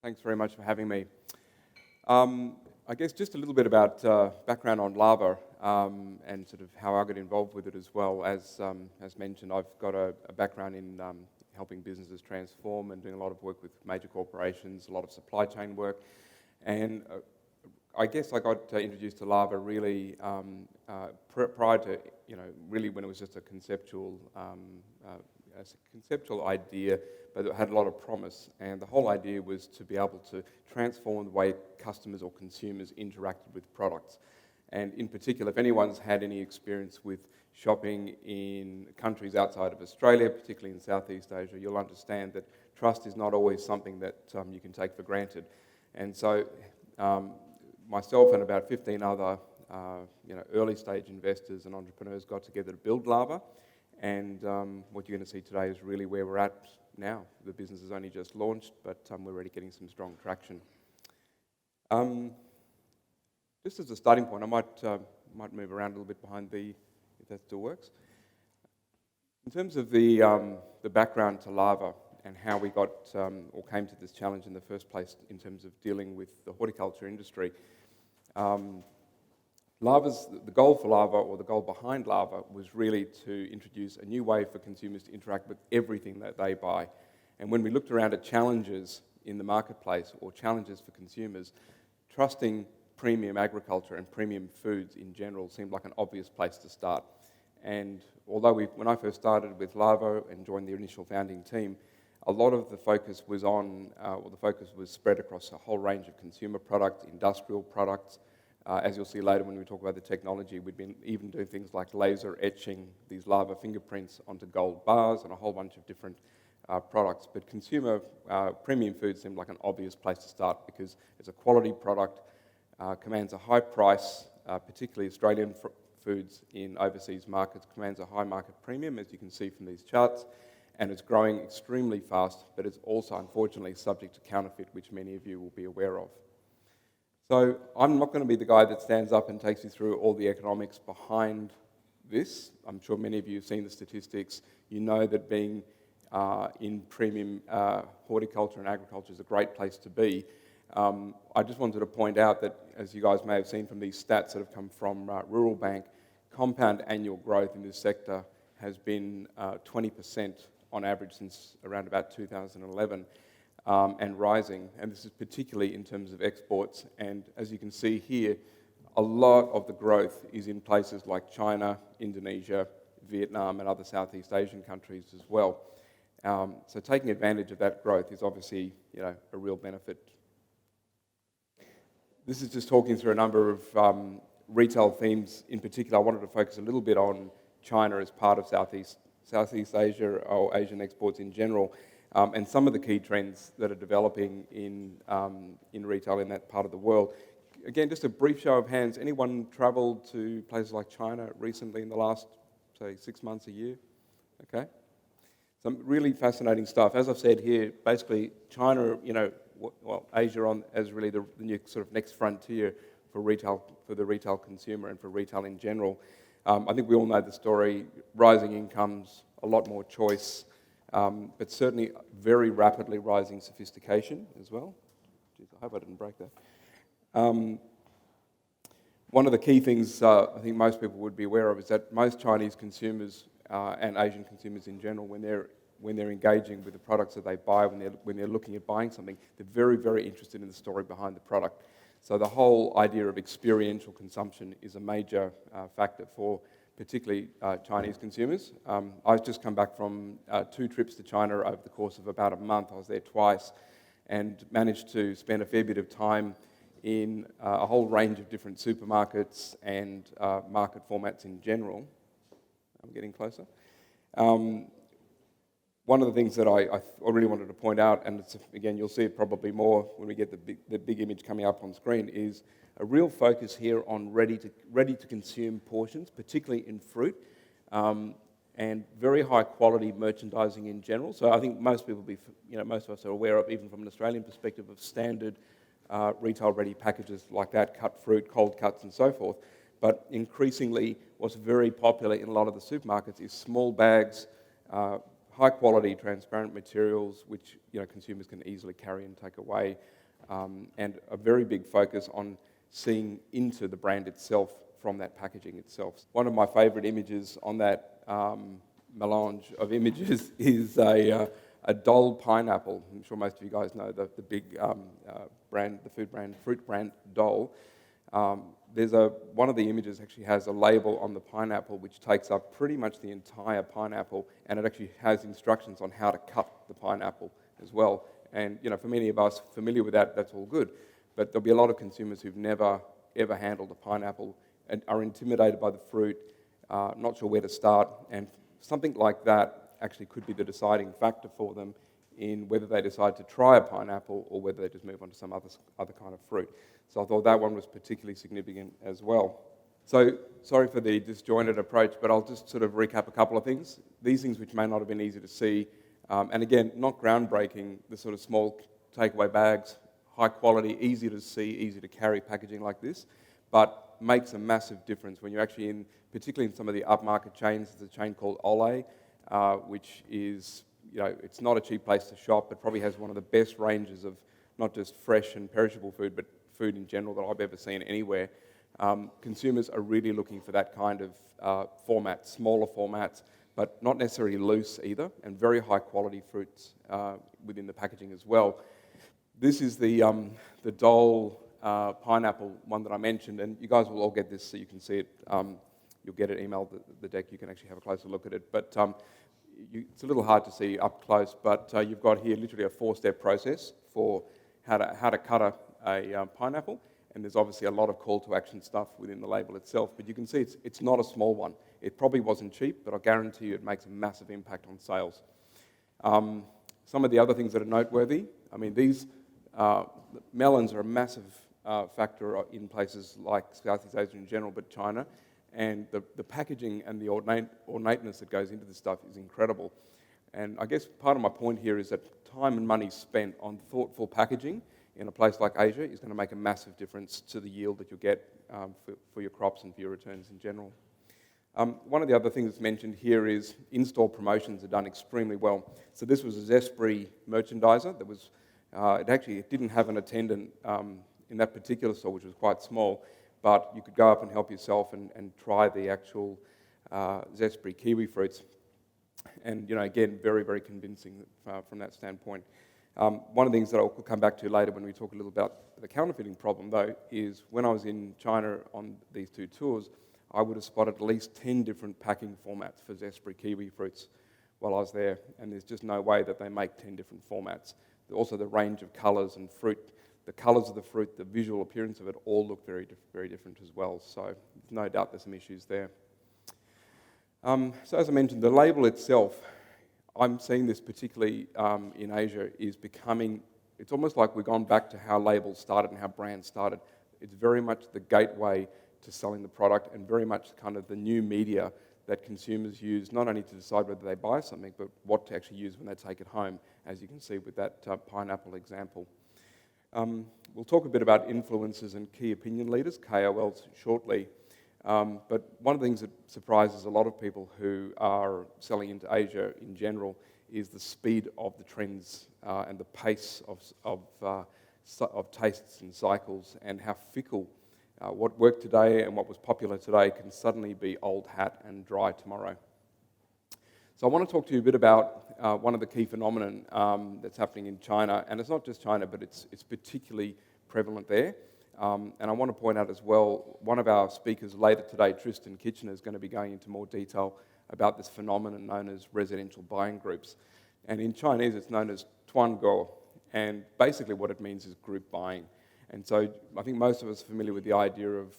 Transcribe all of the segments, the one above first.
Thanks very much for having me. I guess just a little bit about background on Laava and sort of how I got involved with it as well. As mentioned, I've got a background in helping businesses transform and doing a lot of work with major corporations, a lot of supply chain work. And I guess I got introduced to Laava really prior to, really when it was just a conceptual idea, but it had a lot of promise. And the whole idea was to be able to transform the way customers or consumers interacted with products. And in particular, if anyone's had any experience with shopping in countries outside of Australia, particularly in Southeast Asia, you'll understand that trust is not always something that you can take for granted. And so myself and about 15 other early stage investors and entrepreneurs got together to build Laava. And what you're going to see today is really where we're at now. The business has only just launched, but we're already getting some strong traction. Just as a starting point, I might move around a little bit behind if that still works. In terms of the background to Laava and how we got or came to this challenge in the first place in terms of dealing with the horticulture industry. The goal for Laava, or the goal behind Laava, was really to introduce a new way for consumers to interact with everything that they buy. And when we looked around at challenges in the marketplace, or challenges for consumers, trusting premium agriculture and premium foods in general seemed like an obvious place to start. And although when I first started with Laava and joined the initial founding team, a lot of the focus was spread across a whole range of consumer products, industrial products. As you'll see later when we talk about the technology, we've been even doing things like laser etching these Laava fingerprints onto gold bars and a whole bunch of different products. But consumer premium food seemed like an obvious place to start because it's a quality product, commands a high price, particularly Australian foods in overseas markets commands a high market premium, as you can see from these charts, and it's growing extremely fast, but it's also unfortunately subject to counterfeit, which many of you will be aware of. So I'm not going to be the guy that stands up and takes you through all the economics behind this. I'm sure many of you have seen the statistics. You know that being in premium horticulture and agriculture is a great place to be. I just wanted to point out that, as you guys may have seen from these stats that have come from Rural Bank, compound annual growth in this sector has been 20% on average since around about 2011. And rising, and this is particularly in terms of exports. And as you can see here, a lot of the growth is in places like China, Indonesia, Vietnam, and other Southeast Asian countries as well. So taking advantage of that growth is obviously, a real benefit. This is just talking through a number of retail themes. In particular, I wanted to focus a little bit on China as part of Southeast Asia or Asian exports in general. And some of the key trends that are developing in retail in that part of the world. Again, just a brief show of hands. Anyone travelled to places like China recently in the last, say, 6 months, a year? Okay. Some really fascinating stuff. As I've said here, basically China, Asia as really the new sort of next frontier for retail, for the retail consumer and for retail in general. I think we all know the story, rising incomes, a lot more choice, but certainly very rapidly rising sophistication as well. Jeez, I hope I didn't break that. One of the key things I think most people would be aware of is that most Chinese consumers and Asian consumers in general, when they're engaging with the products that they buy, when they're looking at buying something, they're very, very interested in the story behind the product. So the whole idea of experiential consumption is a major factor for particularly Chinese consumers. I've just come back from 2 trips to China over the course of about a month. I was there twice and managed to spend a fair bit of time in a whole range of different supermarkets and market formats in general. I'm getting closer. One of the things that I really wanted to point out, and again you'll see it probably more when we get the big image coming up on screen, is a real focus here on ready to consume portions, particularly in fruit, and very high quality merchandising in general. So I think most people most of us are aware of, even from an Australian perspective, of standard retail ready packages like that, cut fruit, cold cuts, and so forth. But increasingly, what's very popular in a lot of the supermarkets is small bags, high quality, transparent materials, which consumers can easily carry and take away, and a very big focus on seeing into the brand itself from that packaging itself. One of my favourite images on that melange of images is a Dole pineapple. I'm sure most of you guys know the big brand, the fruit brand Dole. One of the images actually has a label on the pineapple which takes up pretty much the entire pineapple, and it actually has instructions on how to cut the pineapple as well. And for many of us familiar with that, that's all good. But there'll be a lot of consumers who've never ever handled a pineapple and are intimidated by the fruit, not sure where to start, and something like that actually could be the deciding factor for them in whether they decide to try a pineapple or whether they just move on to some other kind of fruit. So I thought that one was particularly significant as well. So sorry for the disjointed approach, but I'll just sort of recap a couple of things. These things which may not have been easy to see, and again, not groundbreaking, the sort of small takeaway bags, high quality, easy to see, easy to carry packaging like this, but makes a massive difference when you're actually particularly in some of the upmarket chains. There's a chain called Ole, which is, it's not a cheap place to shop. It probably has one of the best ranges of not just fresh and perishable food, but food in general that I've ever seen anywhere. Consumers are really looking for that kind of format, smaller formats, but not necessarily loose either, and very high quality fruits within the packaging as well. This is the Dole pineapple one that I mentioned, and you guys will all get this so you can see it. You'll get it emailed, the deck, you can actually have a closer look at it. But it's a little hard to see up close, but you've got here literally a 4-step process for how to cut a pineapple, and there's obviously a lot of call to action stuff within the label itself, but you can see it's not a small one. It probably wasn't cheap, but I guarantee you it makes a massive impact on sales. Some of the other things that are noteworthy, I mean, these melons are a massive factor in places like Southeast Asia in general, but China, and the packaging and the ornateness that goes into this stuff is incredible. And I guess part of my point here is that time and money spent on thoughtful packaging in a place like Asia is going to make a massive difference to the yield that you'll get for your crops and for your returns in general. One of the other things that's mentioned here is in-store promotions are done extremely well. So this was a Zespri merchandiser that was, it didn't have an attendant in that particular store, which was quite small, but you could go up and help yourself and try the actual Zespri kiwi fruits. And, again, very, very convincing from that standpoint. One of the things that I'll come back to later when we talk a little about the counterfeiting problem, though, is when I was in China on these 2 tours, I would have spotted at least 10 different packing formats for Zespri kiwi fruits while I was there, and there's just no way that they make 10 different formats. Also, the range of colours and fruit, the colours of the fruit, the visual appearance of it all look very, very different as well, so no doubt there's some issues there. So as I mentioned, the label itself, I'm seeing this particularly in Asia, is becoming, it's almost like we've gone back to how labels started and how brands started. It's very much the gateway to selling the product and very much kind of the new media that consumers use, not only to decide whether they buy something, but what to actually use when they take it home, as you can see with that pineapple example. We'll talk a bit about influencers and key opinion leaders, KOLs, shortly. But one of the things that surprises a lot of people who are selling into Asia in general is the speed of the trends and the pace of tastes and cycles, and how fickle what worked today and what was popular today can suddenly be old hat and dry tomorrow. So I want to talk to you a bit about one of the key phenomena that's happening in China, and it's not just China, but it's particularly prevalent there. And I want to point out as well, one of our speakers later today, Tristan Kitchener, is going to be going into more detail about this phenomenon known as residential buying groups. And in Chinese, it's known as tuanguo, and basically what it means is group buying. And so I think most of us are familiar with the idea of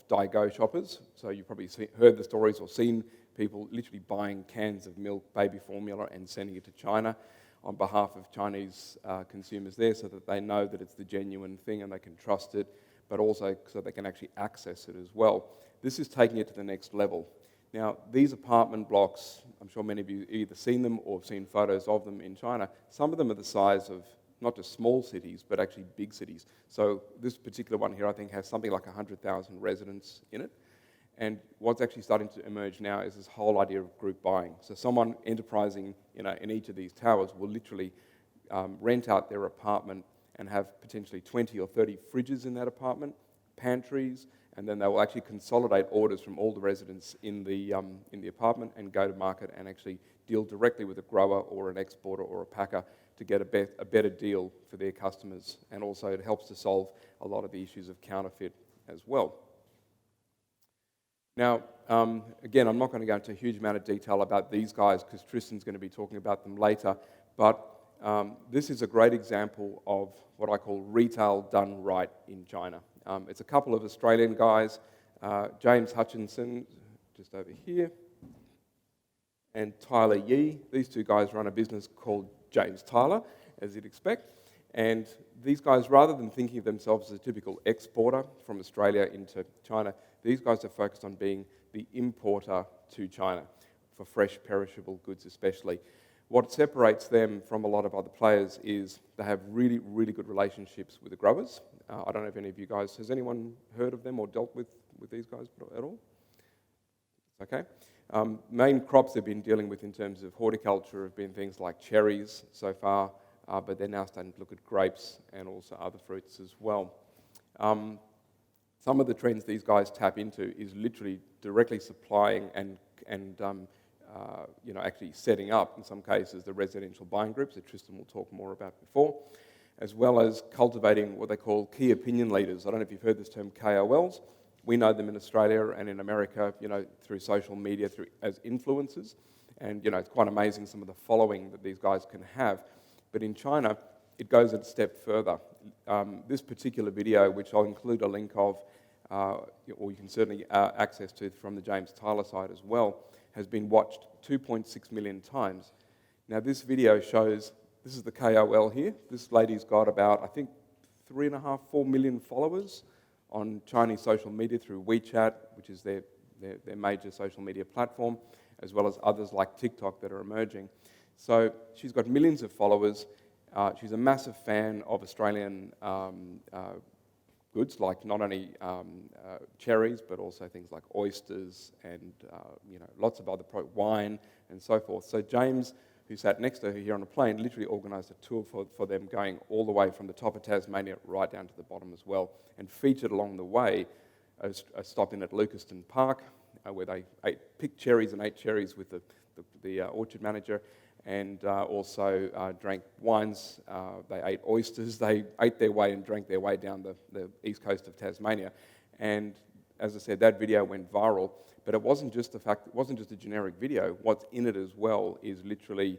daigou shoppers. So you've probably heard the stories or seen people literally buying cans of milk, baby formula, and sending it to China on behalf of Chinese consumers there, so that they know that it's the genuine thing and they can trust it, but also so they can actually access it as well. This is taking it to the next level. Now, these apartment blocks, I'm sure many of you have either seen them or have seen photos of them in China. Some of them are the size of not just small cities, but actually big cities. So this particular one here, I think, has something like 100,000 residents in it. And what's actually starting to emerge now is this whole idea of group buying. So someone enterprising in each of these towers will literally rent out their apartment and have potentially 20 or 30 fridges in that apartment, pantries, and then they will actually consolidate orders from all the residents in the apartment and go to market and actually deal directly with a grower or an exporter or a packer to get a better deal for their customers. And also it helps to solve a lot of the issues of counterfeit as well. Now, again, I'm not going to go into a huge amount of detail about these guys because Tristan's going to be talking about them later, but this is a great example of what I call retail done right in China. It's a couple of Australian guys, James Hutchinson, just over here, and Tyler Yee. These two guys run a business called James Tyler, as you'd expect. And these guys, rather than thinking of themselves as a typical exporter from Australia into China, these guys are focused on being the importer to China for fresh, perishable goods especially. What separates them from a lot of other players is they have really, really good relationships with the growers. I don't know if any of you guys, has anyone heard of them or dealt with these guys at all? Okay. Main crops they've been dealing with in terms of horticulture have been things like cherries so far, but they're now starting to look at grapes and also other fruits as well. Some of the trends these guys tap into is literally directly supplying and actually setting up, in some cases, the residential buying groups that Tristan will talk more about before, as well as cultivating what they call key opinion leaders. I don't know if you've heard this term, KOLs. We know them in Australia and in America, through social media, as influencers. And, it's quite amazing some of the following that these guys can have. But in China, it goes a step further. This particular video, which I'll include a link of, or you can certainly access to from the James Tyler site as well, has been watched 2.6 million times. Now, this video shows, this is the KOL here. This lady's got about, I think, 3.5, 4 million followers on Chinese social media through WeChat, which is their major social media platform, as well as others like TikTok that are emerging. So she's got millions of followers. She's a massive fan of Australian goods, like not only cherries, but also things like oysters and lots of other wine and so forth. So James, who sat next to her here on a plane, literally organised a tour for them going all the way from the top of Tasmania right down to the bottom as well, and featured along the way a stop in at Lucaston Park where they picked cherries and ate cherries with the orchard manager, and also drank wines. They ate oysters. They ate their way and drank their way down the east coast of Tasmania. And as I said, that video went viral. But it wasn't just a generic video. What's in it as well is literally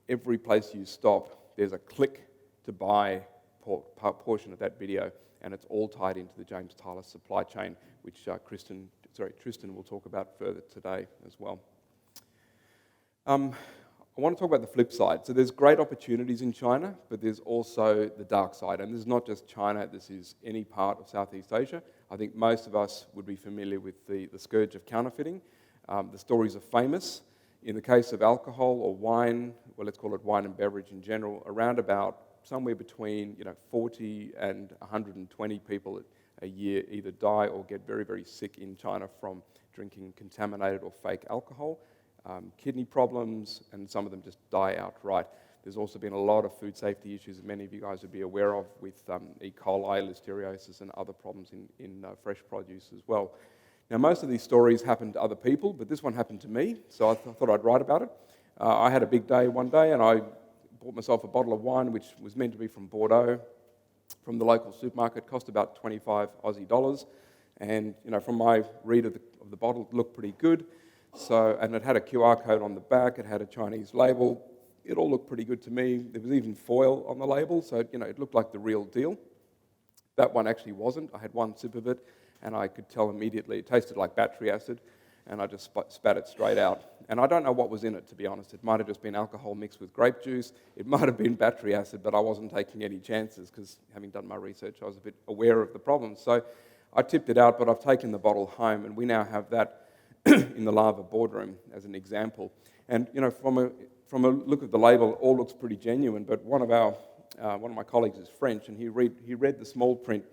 every place you stop, there's a click to buy portion of that video, and it's all tied into the James Tyler supply chain, which Tristan will talk about further today as well. I want to talk about the flip side. So there's great opportunities in China, but there's also the dark side. And this is not just China, this is any part of Southeast Asia. I think most of us would be familiar with the scourge of counterfeiting. The stories are famous. In the case of alcohol or wine, well, let's call it wine and beverage in general, around about somewhere between 40 and 120 people a year either die or get very, very sick in China from drinking contaminated or fake alcohol. Kidney problems, and some of them just die outright. There's also been a lot of food safety issues that many of you guys would be aware of with E. coli, listeriosis, and other problems in fresh produce as well. Now, most of these stories happen to other people, but this one happened to me, so I thought I'd write about it. I had a big day one day, and I bought myself a bottle of wine, which was meant to be from Bordeaux, from the local supermarket. Cost about 25 Aussie dollars, and from my read of the bottle, it looked pretty good. And it had a QR code on the back, it had a Chinese label, it all looked pretty good to me. There was even foil on the label, so it looked like the real deal. That one actually wasn't. I had one sip of it, and I could tell immediately it tasted like battery acid, and I just spat it straight out. And I don't know what was in it, to be honest. It might have just been alcohol mixed with grape juice, it might have been battery acid, but I wasn't taking any chances, because having done my research, I was a bit aware of the problem. So I tipped it out, but I've taken the bottle home, and we now have that in the Laava boardroom as an example. And from a look of the label, it all looks pretty genuine, but one of my colleagues is French, and he read the small print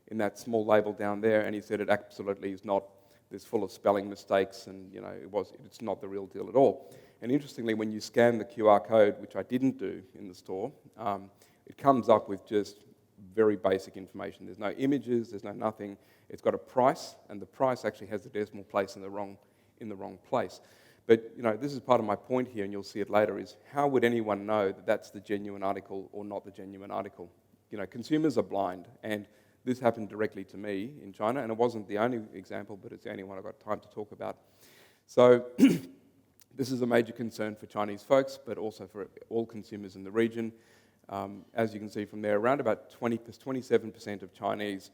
in that small label down there, and he said it absolutely is not there's full of spelling mistakes, and it's not the real deal at all. And interestingly, when you scan the QR code, which I didn't do in the store, it comes up with just very basic information. There's no images, there's no nothing. It's got a price, and the price actually has the decimal place in the wrong place. But this is part of my point here, and you'll see it later, is how would anyone know that that's the genuine article or not the genuine article? Consumers are blind, and this happened directly to me in China, and it wasn't the only example, but it's the only one I've got time to talk about. So this is a major concern for Chinese folks, but also for all consumers in the region. As you can see from there, around about 27% of Chinese,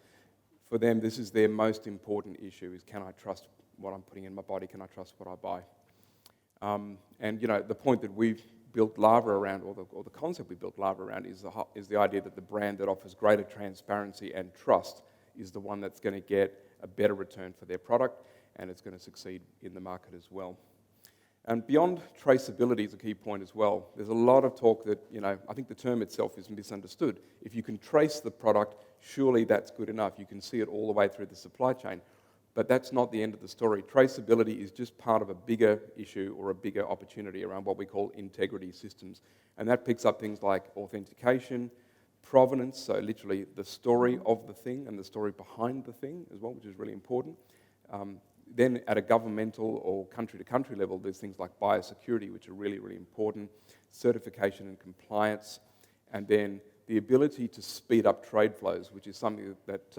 for them, this is their most important issue, is can I trust what I'm putting in my body? Can I trust what I buy? And the point that we've built Laava around, or the concept we built Laava around, is the idea that the brand that offers greater transparency and trust is the one that's going to get a better return for their product, and it's going to succeed in the market as well. And beyond traceability is a key point as well. There's a lot of talk that, I think the term itself is misunderstood. If you can trace the product, surely that's good enough. You can see it all the way through the supply chain. But that's not the end of the story. Traceability is just part of a bigger issue or a bigger opportunity around what we call integrity systems. And that picks up things like authentication, provenance, so literally the story of the thing and the story behind the thing as well, which is really important. Then at a governmental or country-to-country level, there's things like biosecurity, which are really, really important, certification and compliance, and then the ability to speed up trade flows, which is something that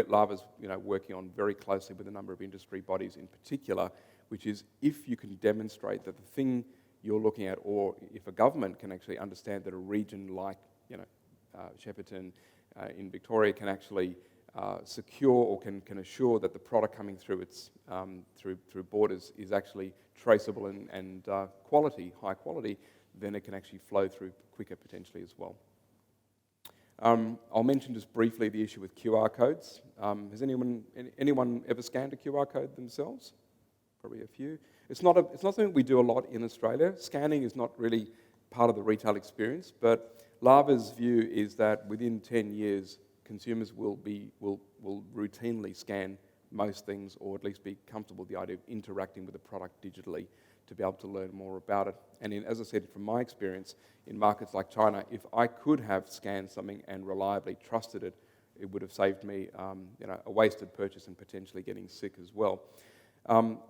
Laava's working on very closely with a number of industry bodies in particular, which is if you can demonstrate that the thing you're looking at, or if a government can actually understand that a region like Shepparton in Victoria can actually secure or can assure that the product coming through its through borders is actually traceable and high quality, then it can actually flow through quicker potentially as well. I'll mention just briefly the issue with QR codes. Has anyone ever scanned a QR code themselves? Probably a few. It's not something we do a lot in Australia. Scanning is not really part of the retail experience, but Laava's view is that within 10 years, consumers will routinely scan most things, or at least be comfortable with the idea of interacting with the product digitally to be able to learn more about it. And as I said, from my experience in markets like China, if I could have scanned something and reliably trusted it, it would have saved me a wasted purchase and potentially getting sick as well.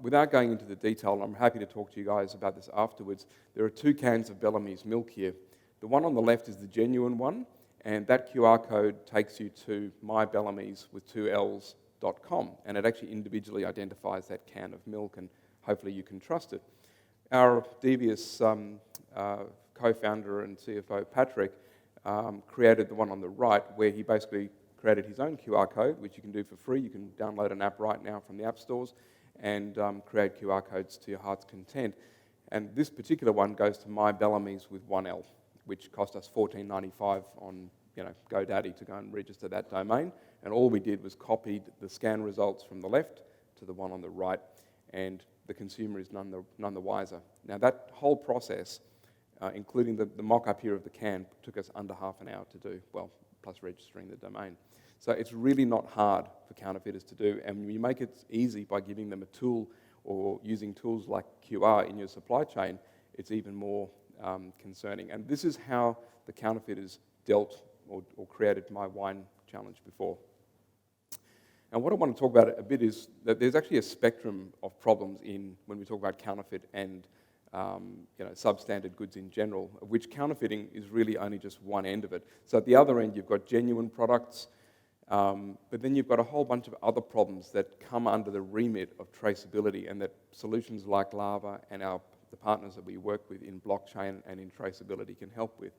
Without going into the detail, and I'm happy to talk to you guys about this afterwards, there are 2 cans of Bellamy's milk here. The one on the left is the genuine one, and that QR code takes you to mybellamys with 2 L's.com, and it actually individually identifies that can of milk, and hopefully you can trust it. Our devious co-founder and CFO, Patrick, created the one on the right, where he basically created his own QR code, which you can do for free. You can download an app right now from the app stores and create QR codes to your heart's content. And this particular one goes to mybellamys with 1 L, which cost us $14.95 on GoDaddy to go and register that domain. And all we did was copied the scan results from the left to the one on the right, and the consumer is none the wiser. Now that whole process, including the mock-up here of the can, took us under half an hour to do, well, plus registering the domain. So it's really not hard for counterfeiters to do, and when you make it easy by giving them a tool or using tools like QR in your supply chain, it's even more concerning. And this is how the counterfeiters dealt or created my wine challenge before. And what I want to talk about a bit is that there's actually a spectrum of problems when we talk about counterfeit and substandard goods in general, of which counterfeiting is really only just one end of it. So at the other end, you've got genuine products, but then you've got a whole bunch of other problems that come under the remit of traceability, and that solutions like Laava and the partners that we work with in blockchain and in traceability can help with.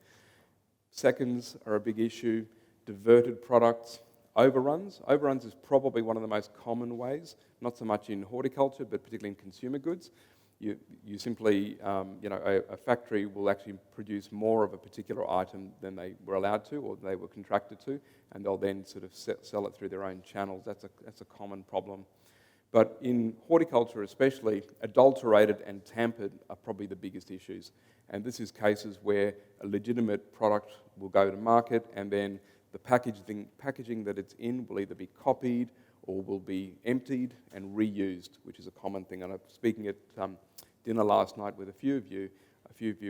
Seconds are a big issue. Diverted products. Overruns. Overruns is probably one of the most common ways, not so much in horticulture, but particularly in consumer goods. You simply, a factory will actually produce more of a particular item than they were allowed to or they were contracted to, and they'll then sort of sell it through their own channels. That's a common problem. But in horticulture especially, adulterated and tampered are probably the biggest issues. And this is cases where a legitimate product will go to market, and then the packaging that it's in will either be copied or will be emptied and reused, which is a common thing. And I was speaking at dinner last night with a few of you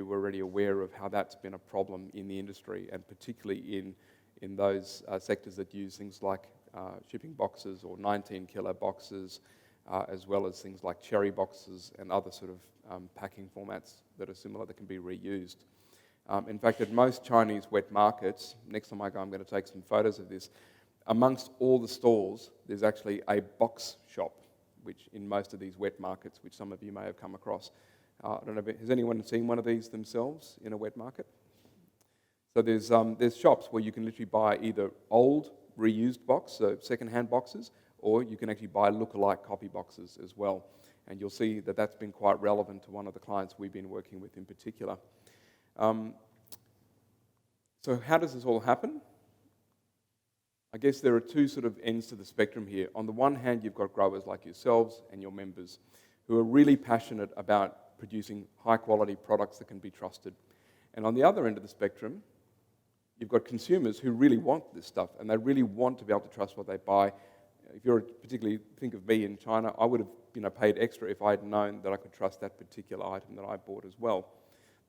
were already aware of how that's been a problem in the industry, and particularly in those sectors that use things like shipping boxes or 19-kilo boxes, as well as things like cherry boxes and other sort of packing formats that are similar that can be reused. In fact, at most Chinese wet markets, next time I go I'm going to take some photos of this, amongst all the stalls there's actually a box shop, which in most of these wet markets, which some of you may have come across. I don't know, has anyone seen one of these themselves in a wet market? So there's shops where you can literally buy either old, reused box, so second-hand boxes, or you can actually buy look-alike copy boxes as well. And you'll see that that's been quite relevant to one of the clients we've been working with in particular. So how does this all happen? I guess there are two sort of ends to the spectrum here. On the one hand, you've got growers like yourselves and your members who are really passionate about producing high-quality products that can be trusted. And on the other end of the spectrum, you've got consumers who really want this stuff, and they really want to be able to trust what they buy. If you're particularly, think of me in China, I would have paid extra if I had known that I could trust that particular item that I bought as well.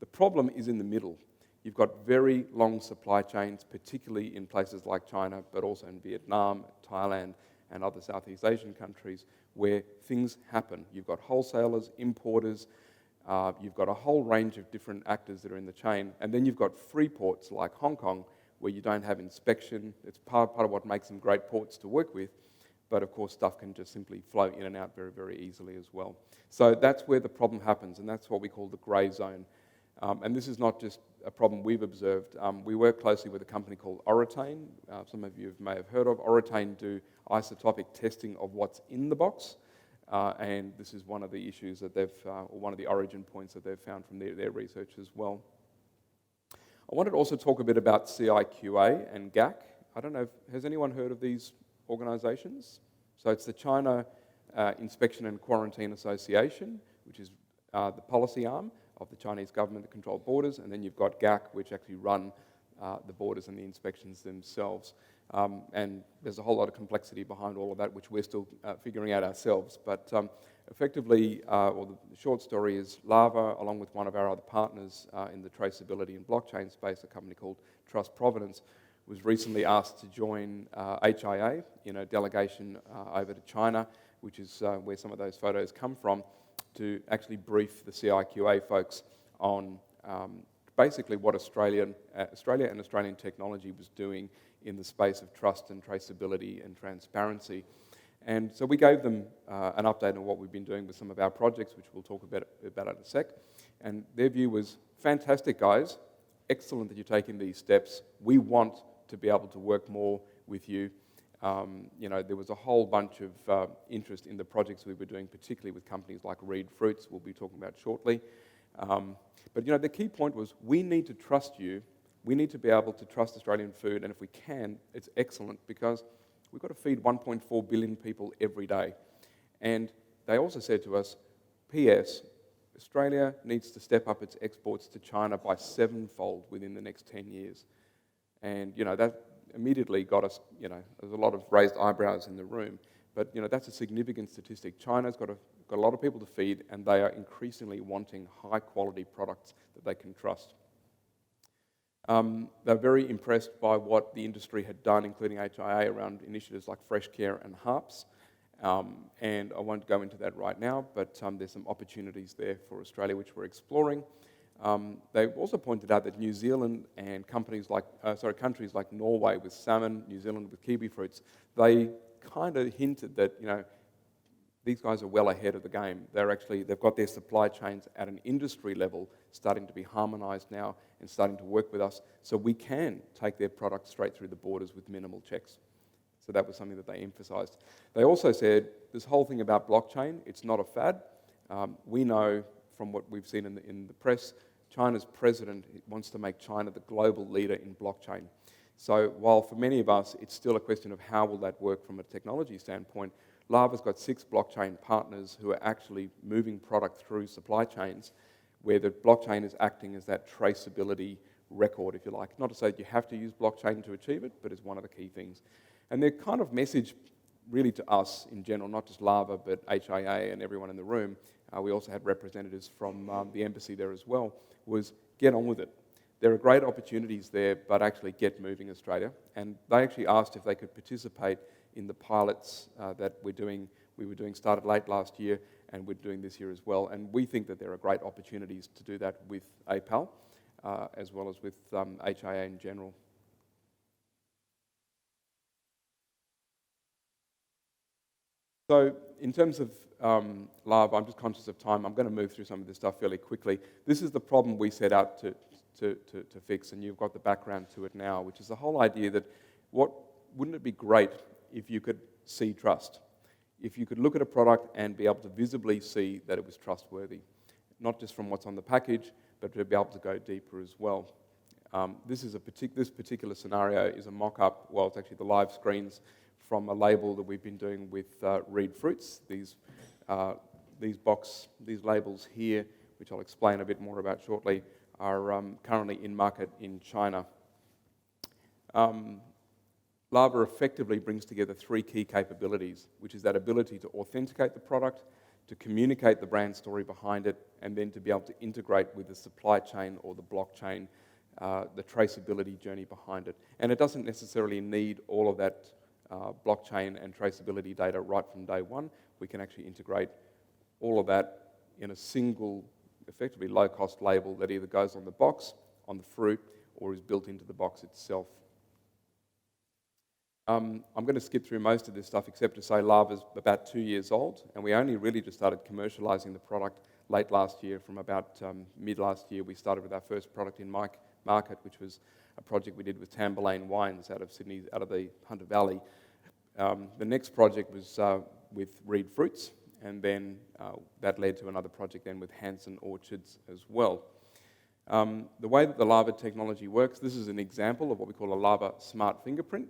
The problem is in the middle. You've got very long supply chains, particularly in places like China, but also in Vietnam, Thailand, and other Southeast Asian countries, where things happen. You've got wholesalers, importers, you've got a whole range of different actors that are in the chain, and then you've got free ports like Hong Kong, where you don't have inspection. It's part of what makes them great ports to work with, but of course stuff can just simply flow in and out very, very easily as well. So that's where the problem happens, and that's what we call the grey zone. And this is not just a problem we've observed. We work closely with a company called Oratane. Some of you may have heard of. Oratane do isotopic testing of what's in the box. And this is one of the issues that they've, or one of the origin points that they've found from their research as well. I wanted to also talk a bit about CIQA and GAC. I don't know, has anyone heard of these organisations? So it's the China Inspection and Quarantine Association, which is the policy arm of the Chinese government that control borders, and then you've got GAC, which actually run the borders and the inspections themselves. And there's a whole lot of complexity behind all of that, which we're still figuring out ourselves. But effectively, the short story is Laava, along with one of our other partners in the traceability and blockchain space, a company called Trust Provenance, was recently asked to join HIA in a delegation over to China, which is where some of those photos come from, to actually brief the CIQA folks on basically what Australia and Australian technology was doing in the space of trust and traceability and transparency. And so we gave them an update on what we've been doing with some of our projects, which we'll talk about in a sec. And their view was, fantastic guys, excellent that you're taking these steps. We want to be able to work more with you. There was a whole bunch of interest in the projects we were doing, particularly with companies like Reed Fruits, we'll be talking about shortly. But the key point was, we need to trust you. We need to be able to trust Australian food, and if we can, it's excellent, because we've got to feed 1.4 billion people every day. And they also said to us, P.S., Australia needs to step up its exports to China by 7-fold within the next 10 years. And, that immediately got us, there's a lot of raised eyebrows in the room, but, that's a significant statistic. China's got a lot of people to feed, and they are increasingly wanting high-quality products that they can trust. They're very impressed by what the industry had done, including HIA, around initiatives like Fresh Care and HARPS. And I won't go into that right now, but there's some opportunities there for Australia which we're exploring. They've also pointed out that New Zealand and countries like Norway with salmon, New Zealand with kiwi fruits, they kind of hinted that these guys are well ahead of the game. They've got their supply chains at an industry level starting to be harmonised now and starting to work with us, so we can take their products straight through the borders with minimal checks. So that was something that they emphasised. They also said this whole thing about blockchain, it's not a fad. We know from what we've seen in the press, China's president wants to make China the global leader in blockchain. So while for many of us it's still a question of how will that work from a technology standpoint, Laava's got 6 blockchain partners who are actually moving product through supply chains where the blockchain is acting as that traceability record, if you like. Not to say that you have to use blockchain to achieve it, but it's one of the key things. And their kind of message really to us in general, not just Laava, but HIA and everyone in the room, we also had representatives from the embassy there as well, was get on with it. There are great opportunities there, but actually get moving, Australia. And they actually asked if they could participate in the pilots that we were doing started late last year, and we're doing this year as well. And we think that there are great opportunities to do that with APAL, as well as with HIA in general. So in terms of Laava, I'm just conscious of time. I'm going to move through some of this stuff fairly quickly. This is the problem we set out to fix, and you've got the background to it now, which is the whole idea that wouldn't it be great if you could see trust? If you could look at a product and be able to visibly see that it was trustworthy, not just from what's on the package, but to be able to go deeper as well. This particular scenario is a mock-up, well, it's actually the live screens from a label that we've been doing with Reed Fruits. These labels here, which I'll explain a bit more about shortly, are currently in market in China. Laava effectively brings together three key capabilities, which is that ability to authenticate the product, to communicate the brand story behind it, and then to be able to integrate with the supply chain or the blockchain, the traceability journey behind it. And it doesn't necessarily need all of that blockchain and traceability data right from day one. We can actually integrate all of that in a single, effectively low-cost label that either goes on the box, on the fruit, or is built into the box itself. I'm going to skip through most of this stuff except to say Laava's about 2 years old, and we only really just started commercialising the product late last year. From about mid last year, we started with our first product in market, which was a project we did with Tamburlaine Wines out of Sydney, out of the Hunter Valley. The next project was with Reed Fruits, and then that led to another project then with Hanson Orchards as well. The way that the Laava technology works, this is an example of what we call a Laava smart fingerprint.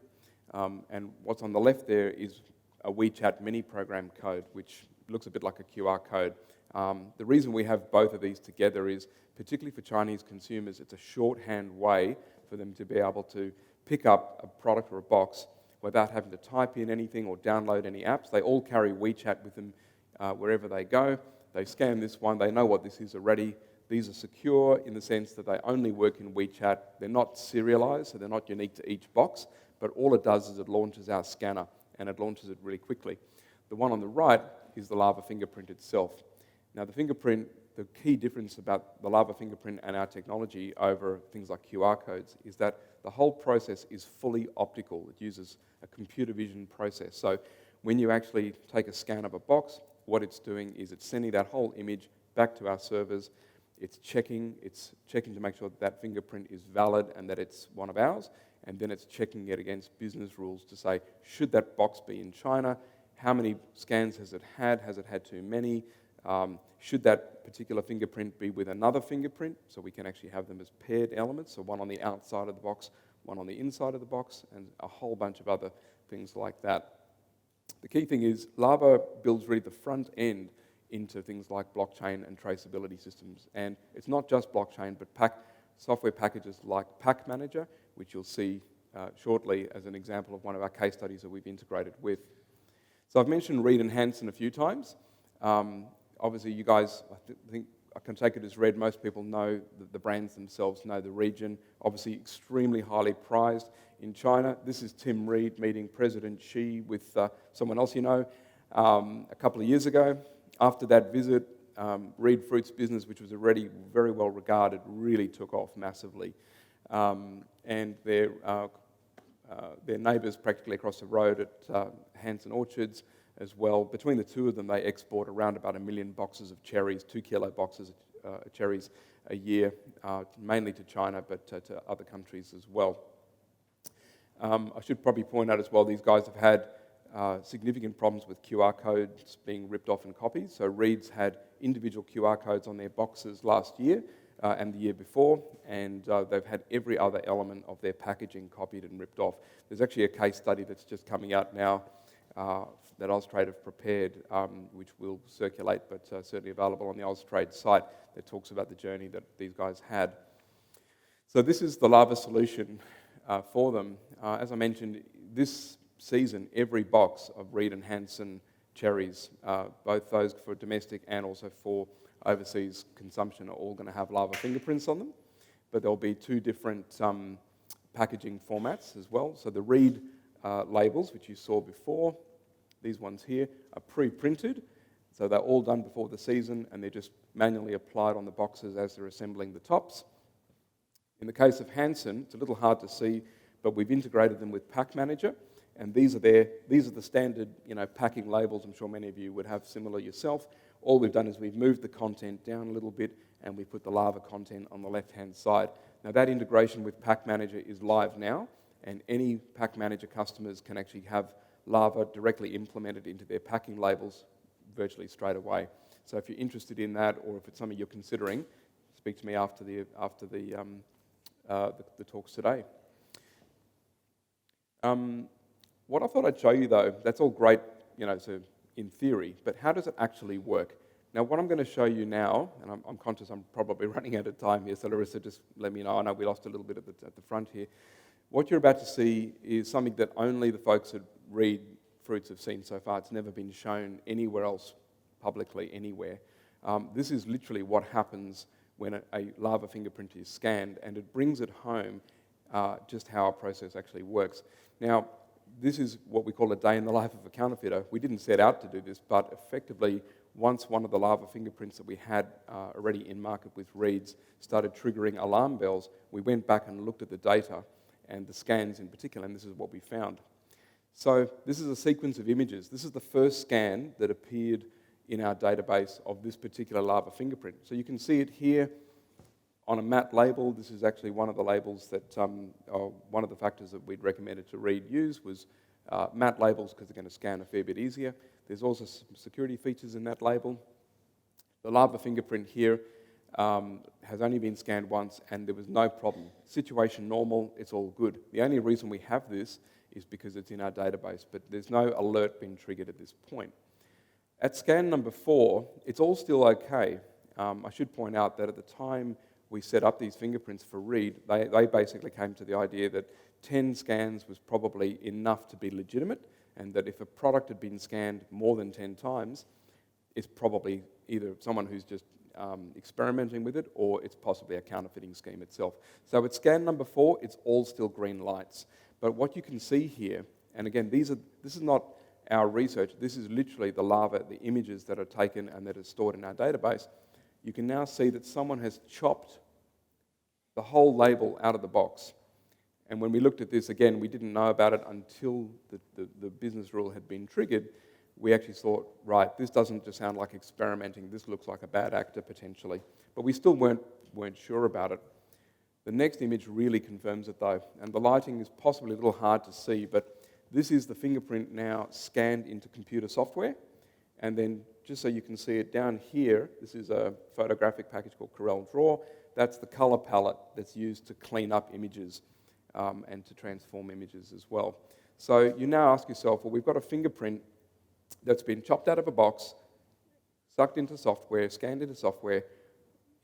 And what's on the left there is a WeChat mini program code, which looks a bit like a QR code. The reason we have both of these together is, particularly for Chinese consumers, it's a shorthand way for them to be able to pick up a product or a box without having to type in anything or download any apps. They all carry WeChat with them wherever they go. They scan this one, they know what this is already. These are secure in the sense that they only work in WeChat. They're not serialized, so they're not unique to each box, but all it does is it launches our scanner, and it launches it really quickly. The one on the right is the Laava fingerprint itself. Now, the fingerprint, the key difference about the Laava fingerprint and our technology over things like QR codes is that the whole process is fully optical. It uses a computer vision process. So when you actually take a scan of a box, what it's doing is it's sending that whole image back to our servers. It's checking to make sure that that fingerprint is valid and that it's one of ours, and then it's checking it against business rules to say, should that box be in China? How many scans has it had? Has it had too many? Should that particular fingerprint be with another fingerprint? So we can actually have them as paired elements, so one on the outside of the box, one on the inside of the box, and a whole bunch of other things like that. The key thing is Laava builds really the front end into things like blockchain and traceability systems. And it's not just blockchain, but software packages like Pack Manager, which you'll see shortly as an example of one of our case studies that we've integrated with. So I've mentioned Reed and Hanson a few times. Obviously, you guys, I think I can take it as read, most people know the brands themselves, know the region. Obviously, extremely highly prized in China. This is Tim Reed meeting President Xi with someone else you know a couple of years ago. After that visit, Reed Fruits business, which was already very well regarded, really took off massively. And their neighbours practically across the road at Hanson Orchards as well. Between the two of them, they export around about 1 million boxes of cherries, 2 kilo boxes of cherries a year, mainly to China, but to other countries as well. I should probably point out as well, these guys have had significant problems with QR codes being ripped off and copied. So Reed's had individual QR codes on their boxes last year and the year before, and they've had every other element of their packaging copied and ripped off. There's actually a case study that's just coming out now that Austrade have prepared, which will circulate, but certainly available on the Austrade site, that talks about the journey that these guys had. So this is the Laava solution for them. As I mentioned, this season, every box of Reed and Hansen cherries, both those for domestic and also for overseas consumption, are all going to have Laava fingerprints on them. But there'll be two different packaging formats as well. So the Reed labels, which you saw before, these ones here, are pre-printed. So they're all done before the season, and they're just manually applied on the boxes as they're assembling the tops. In the case of Hansen, it's a little hard to see, but we've integrated them with Pack Manager, and these are the standard, packing labels. I'm sure many of you would have similar yourself. All we've done is we've moved the content down a little bit, and we put the Laava content on the left-hand side. Now that integration with Pack Manager is live now, and any Pack Manager customers can actually have Laava directly implemented into their packing labels virtually straight away. So if you're interested in that, or if it's something you're considering, speak to me after the talks today. What I thought I'd show you though, that's all great, so in theory, but how does it actually work? Now what I'm going to show you now, and I'm conscious I'm probably running out of time here, so Larissa, just let me know. I know we lost a little bit at the front here. What you're about to see is something that only the folks at Reed Fruits have seen so far. It's never been shown anywhere else publicly, anywhere. This is literally what happens when a Laava fingerprint is scanned, and it brings it home just how our process actually works. Now, this is what we call a day in the life of a counterfeiter. We didn't set out to do this, but effectively, once one of the Laava fingerprints that we had already in market with Reeds started triggering alarm bells, we went back and looked at the data and the scans in particular, and this is what we found. So this is a sequence of images. This is the first scan that appeared in our database of this particular Laava fingerprint. So you can see it here on a matte label. This is actually one of the labels that, one of the factors that we'd recommended to Reed use was matte labels, because they're going to scan a fair bit easier. There's also some security features in that label. The Laava fingerprint here has only been scanned once, and there was no problem. Situation normal, it's all good. The only reason we have this is because it's in our database, but there's no alert being triggered at this point. At scan number 4, it's all still okay. I should point out that at the time we set up these fingerprints for Reed, they basically came to the idea that 10 scans was probably enough to be legitimate, and that if a product had been scanned more than 10 times, it's probably either someone who's just experimenting with it, or it's possibly a counterfeiting scheme itself. So at scan number 4, it's all still green lights. But what you can see here, and again, this is not our research, this is literally the Laava, the images that are taken and that are stored in our database. You can now see that someone has chopped the whole label out of the box. And when we looked at this, again, we didn't know about it until the business rule had been triggered. We actually thought, right, this doesn't just sound like experimenting, this looks like a bad actor potentially. But we still weren't sure about it. The next image really confirms it though, and the lighting is possibly a little hard to see, but this is the fingerprint now scanned into computer software. And then, just so you can see it down here, this is a photographic package called Corel Draw. That's the color palette that's used to clean up images and to transform images as well. So you now ask yourself, well, we've got a fingerprint that's been chopped out of a box, sucked into software, scanned into software.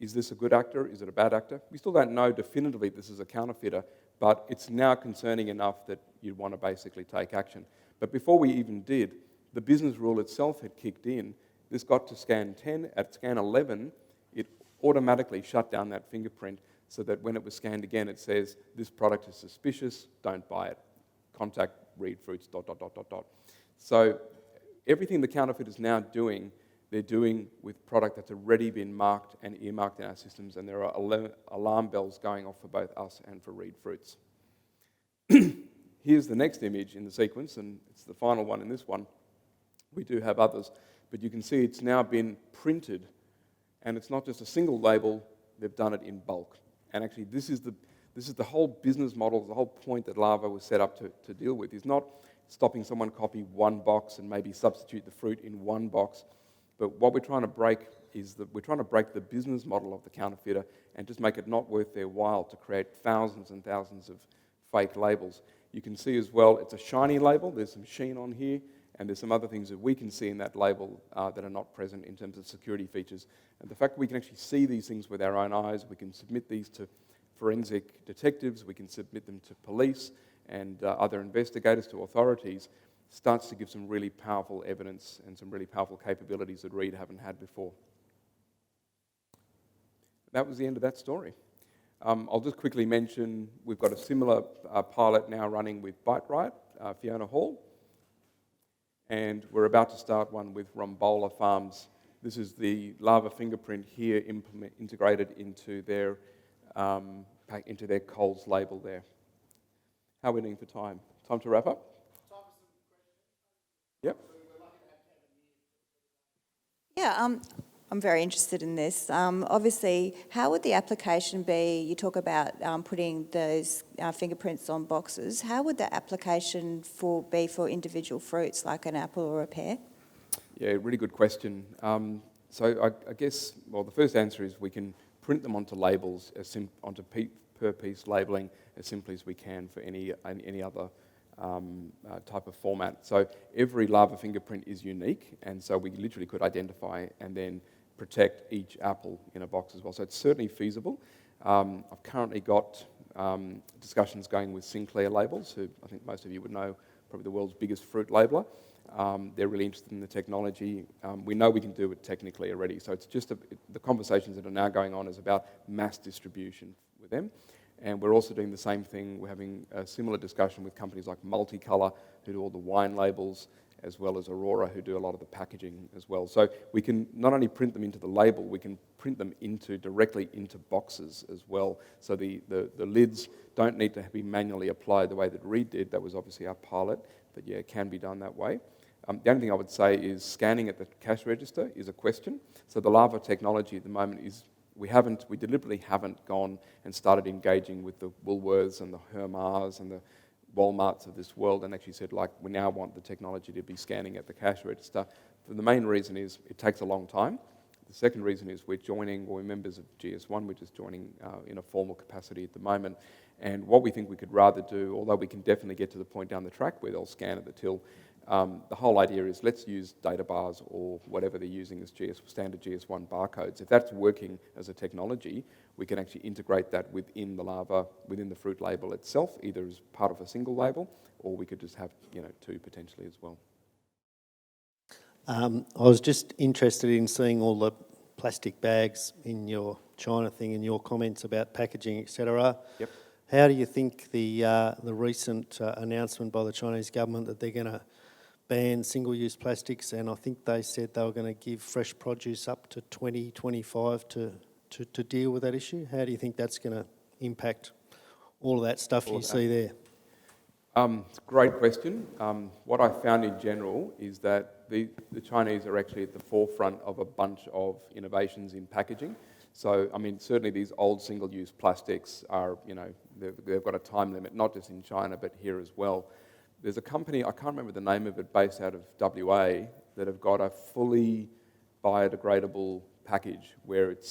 Is this a good actor? Is it a bad actor? We still don't know definitively this is a counterfeiter, but it's now concerning enough that you'd want to basically take action. But before we even did, the business rule itself had kicked in. This got to scan 10. At scan 11, it automatically shut down that fingerprint so that when it was scanned again, it says, this product is suspicious, don't buy it. Contact Reed Fruits, ... So everything the counterfeit is now doing, they're doing with product that's already been marked and earmarked in our systems, and there are alarm bells going off for both us and for Reed Fruits. Here's the next image in the sequence, and it's the final one in this one. We do have others, but you can see it's now been printed, and it's not just a single label, they've done it in bulk. And actually, this is the whole business model, the whole point that Laava was set up to deal with, is not stopping someone copy one box and maybe substitute the fruit in one box. But what we're trying to break is that we're trying to break the business model of the counterfeiter and just make it not worth their while to create thousands and thousands of fake labels. You can see as well, it's a shiny label. There's some sheen on here, and there's some other things that we can see in that label that are not present in terms of security features. And the fact that we can actually see these things with our own eyes, we can submit these to forensic detectives, we can submit them to police, and other investigators to authorities, starts to give some really powerful evidence and some really powerful capabilities that Reed haven't had before. That was the end of that story. I'll just quickly mention we've got a similar pilot now running with Bite Riot, Fiona Hall, and we're about to start one with Rombola Farms. This is the Laava fingerprint here integrated into their Coles label there. How are we doing for time? Time to wrap up? Yep. Yeah, I'm very interested in this. Obviously, how would the application be? You talk about putting those fingerprints on boxes. How would the application be for individual fruits, like an apple or a pear? Yeah, really good question. So I guess, well, the first answer is we can print them onto labels, onto per piece labelling as simply as we can for any other type of format. So every Laava fingerprint is unique, and so we literally could identify and then protect each apple in a box as well. So it's certainly feasible. I've currently got discussions going with Sinclair Labels, who I think most of you would know, probably the world's biggest fruit labeler. They're really interested in the technology. We know we can do it technically already, so it's just the conversations that are now going on is about mass distribution with them. And we're also doing the same thing. We're having a similar discussion with companies like Multicolour, who do all the wine labels, as well as Aurora, who do a lot of the packaging as well. So we can not only print them into the label, we can print them directly into boxes as well. So the lids don't need to be manually applied the way that Reed did. That was obviously our pilot, but yeah, it can be done that way. The only thing I would say is scanning at the cash register is a question. So the Laava technology at the moment is we deliberately haven't gone and started engaging with the Woolworths and the Hermars and the Walmarts of this world and actually said, like, we now want the technology to be scanning at the cash register. The main reason is it takes a long time. The second reason is we're members of GS1, we're just joining in a formal capacity at the moment. And what we think we could rather do, although we can definitely get to the point down the track where they'll scan at the till, the whole idea is let's use data bars or whatever they're using as standard GS1 barcodes. If that's working as a technology, we can actually integrate that within the Laava, within the fruit label itself, either as part of a single label, or we could just have two potentially as well. I was just interested in seeing all the plastic bags in your China thing and your comments about packaging, etc. Yep. How do you think the recent announcement by the Chinese government that they're going to ban single-use plastics, and I think they said they were going to give fresh produce up to 2025 to deal with that issue? How do you think that's going to impact all of that stuff you see there? It's a great question. What I found in general is that the Chinese are actually at the forefront of a bunch of innovations in packaging. So, I mean, certainly these old single-use plastics are, they've got a time limit, not just in China, but here as well. There's a company, I can't remember the name of it, based out of WA, that have got a fully biodegradable package where it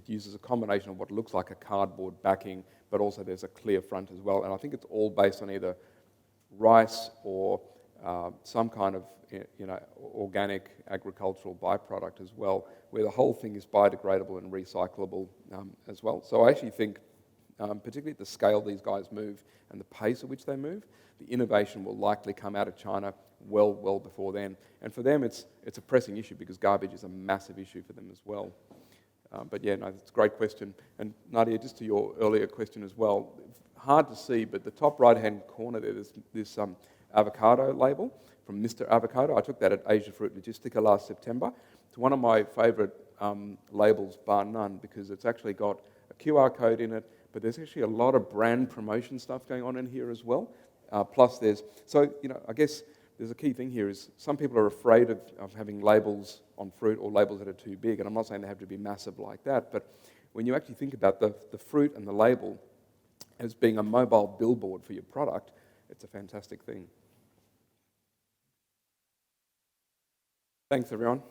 uses a combination of what looks like a cardboard backing, but also there's a clear front as well. And I think it's all based on either rice or some kind of organic agricultural byproduct as well, where the whole thing is biodegradable and recyclable as well. So I actually think, particularly at the scale these guys move and the pace at which they move, the innovation will likely come out of China well before then. And for them, it's a pressing issue because garbage is a massive issue for them as well. But yeah, no, it's a great question. And Nadia, just to your earlier question as well, hard to see, but the top right-hand corner there's this avocado label from Mr. Avocado. I took that at Asia Fruit Logistica last September. It's one of my favourite labels, bar none, because it's actually got a QR code in it, but there's actually a lot of brand promotion stuff going on in here as well. Plus I guess there's a key thing here is some people are afraid of having labels on fruit or labels that are too big, and I'm not saying they have to be massive like that, but when you actually think about the fruit and the label as being a mobile billboard for your product, it's a fantastic thing. Thanks, everyone.